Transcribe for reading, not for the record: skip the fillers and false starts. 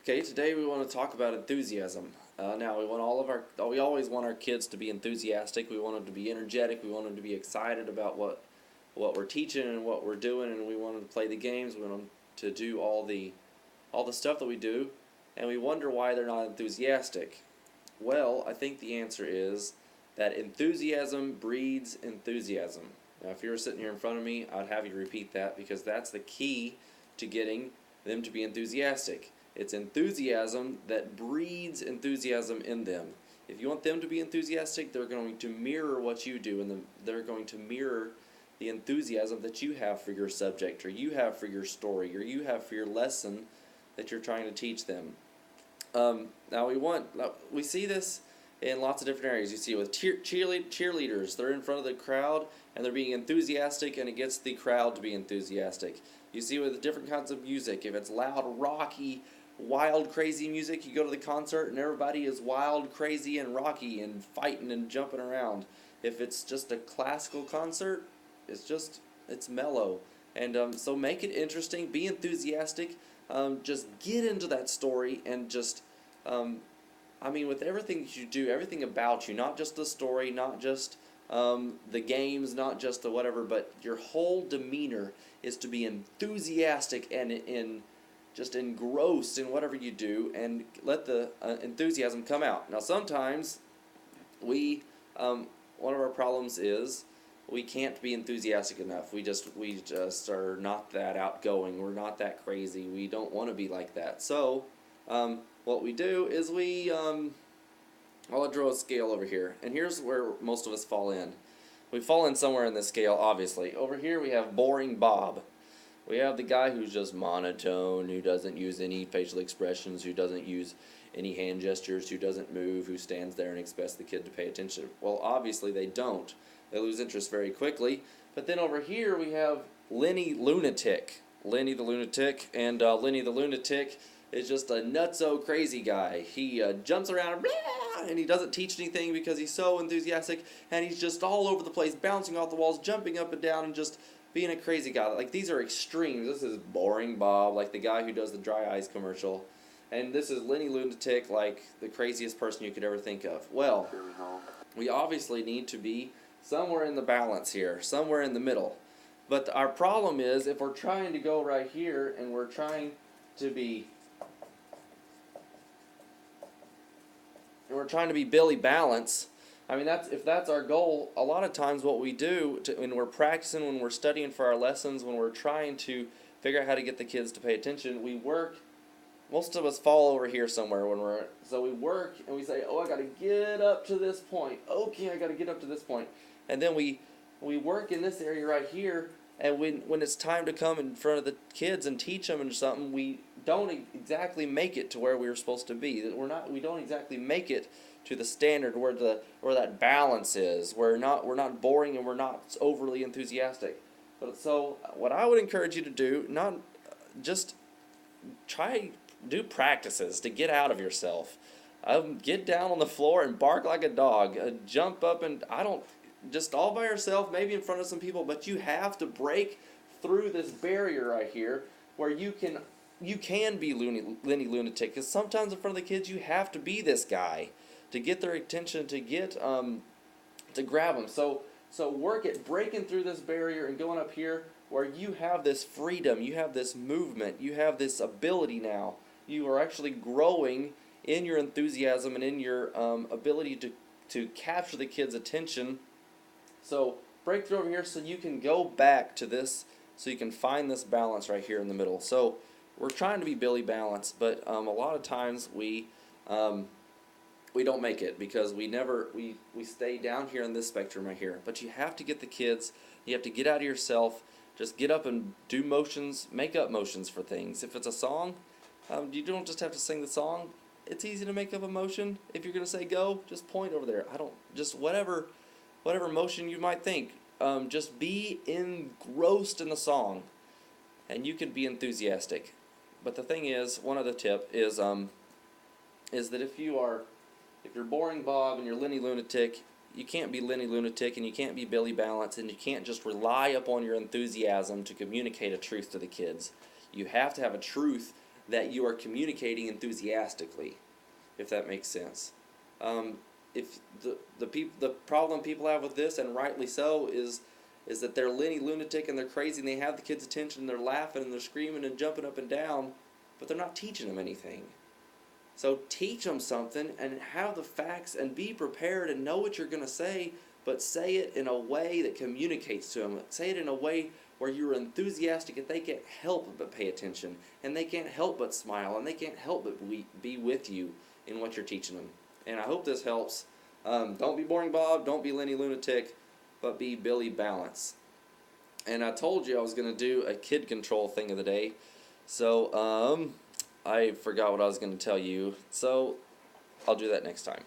Okay, today we want to talk about enthusiasm. Now we always want our kids to be enthusiastic. We want them to be energetic. We want them to be excited about what we're teaching and what we're doing, and we want them to play the games. We want them to do all the stuff that we do, and we wonder why they're not enthusiastic. Well, I think the answer is that enthusiasm breeds enthusiasm. Now, if you were sitting here in front of me, I'd have you repeat that because that's the key to getting them to be enthusiastic. It's enthusiasm that breeds enthusiasm in them. If you want them to be enthusiastic, they're going to mirror what you do, and they're going to mirror the enthusiasm that you have for your subject, or you have for your story, or you have for your lesson that you're trying to teach them. Now we see this in lots of different areas. You see it with cheerleaders. They're in front of the crowd and they're being enthusiastic, and it gets the crowd to be enthusiastic. You see it with different kinds of music. If it's loud, rocky, wild, crazy music, you go to the concert and everybody is wild, crazy, and rocky and fighting and jumping around. If it's just a classical concert, it's mellow. And so make it interesting, be enthusiastic, just get into that story and just, with everything that you do, everything about you, not just the story, not just the games, not just the whatever, but your whole demeanor is to be enthusiastic and just engrossed in whatever you do, and let the enthusiasm come out. Now, sometimes one of our problems is we can't be enthusiastic enough. We just are not that outgoing. We're not that crazy. We don't want to be like that. So, what we do is I'll draw a scale over here, and here's where most of us fall in. We fall in somewhere in this scale, obviously. Over here we have boring Bob. We have the guy who's just monotone, who doesn't use any facial expressions, who doesn't use any hand gestures, who doesn't move, who stands there and expects the kid to pay attention. Well, obviously they don't. They lose interest very quickly. But then over here we have Lenny Lunatic. Lenny the Lunatic, and Lenny the Lunatic is just a nutso crazy guy. He jumps around and he doesn't teach anything because he's so enthusiastic, and he's just all over the place, bouncing off the walls, jumping up and down, and just being a crazy guy. Like, these are extremes. This is boring Bob, like the guy who does the dry ice commercial. And this is Lenny Lunatic, like the craziest person you could ever think of. Well, we obviously need to be somewhere in the balance here, somewhere in the middle. But our problem is, if we're trying to go right here and we're trying to be Billy Balance, if that's our goal, a lot of times what we do when we're practicing, when we're studying for our lessons, when we're trying to figure out how to get the kids to pay attention, we work. Most of us fall over here somewhere so we work and we say, oh, I got to get up to this point. Okay, I got to get up to this point. And then we work in this area right here, and when it's time to come in front of the kids and teach them something, we don't exactly make it to where we were supposed to be. We don't exactly make it to the standard where that balance is. We're not boring and we're not overly enthusiastic. So what I would encourage you to do, not just do practices to get out of yourself. Get down on the floor and bark like a dog. Jump up and just all by yourself, maybe in front of some people, but you have to break through this barrier right here where you can be Lenny Lunatic, because sometimes in front of the kids you have to be this guy to get their attention, to get to grab them. So work at breaking through this barrier and going up here where you have this freedom, you have this movement, you have this ability now. You are actually growing in your enthusiasm and in your ability to capture the kids' attention. So break through over here so you can go back to this, so you can find this balance right here in the middle. So we're trying to be Billy Balance, but a lot of times we don't make it because we stay down here in this spectrum right here. But you have to get the kids, you have to get out of yourself, just get up and do motions, make up motions for things. If it's a song, you don't just have to sing the song. It's easy to make up a motion. If you're going to say go, just point over there. Just whatever motion you might think. Just be engrossed in the song, and you can be enthusiastic. But the thing is, one other tip is that if you're boring Bob and you're Lenny Lunatic, you can't be Lenny Lunatic and you can't be Billy Balance, and you can't just rely upon your enthusiasm to communicate a truth to the kids. You have to have a truth that you are communicating enthusiastically, if that makes sense. If the problem people have with this, and rightly so, is that they're lunatic and they're crazy and they have the kids' attention and they're laughing and they're screaming and jumping up and down, but they're not teaching them anything. So teach them something and have the facts and be prepared and know what you're going to say, but say it in a way that communicates to them. Say it in a way where you're enthusiastic and they can't help but pay attention and they can't help but smile and they can't help but be with you in what you're teaching them. And I hope this helps. Don't be Boring Bob, don't be Lenny Lunatic, but be Billy Balance. And I told you I was going to do a kid control thing of the day. So I forgot what I was going to tell you. So I'll do that next time.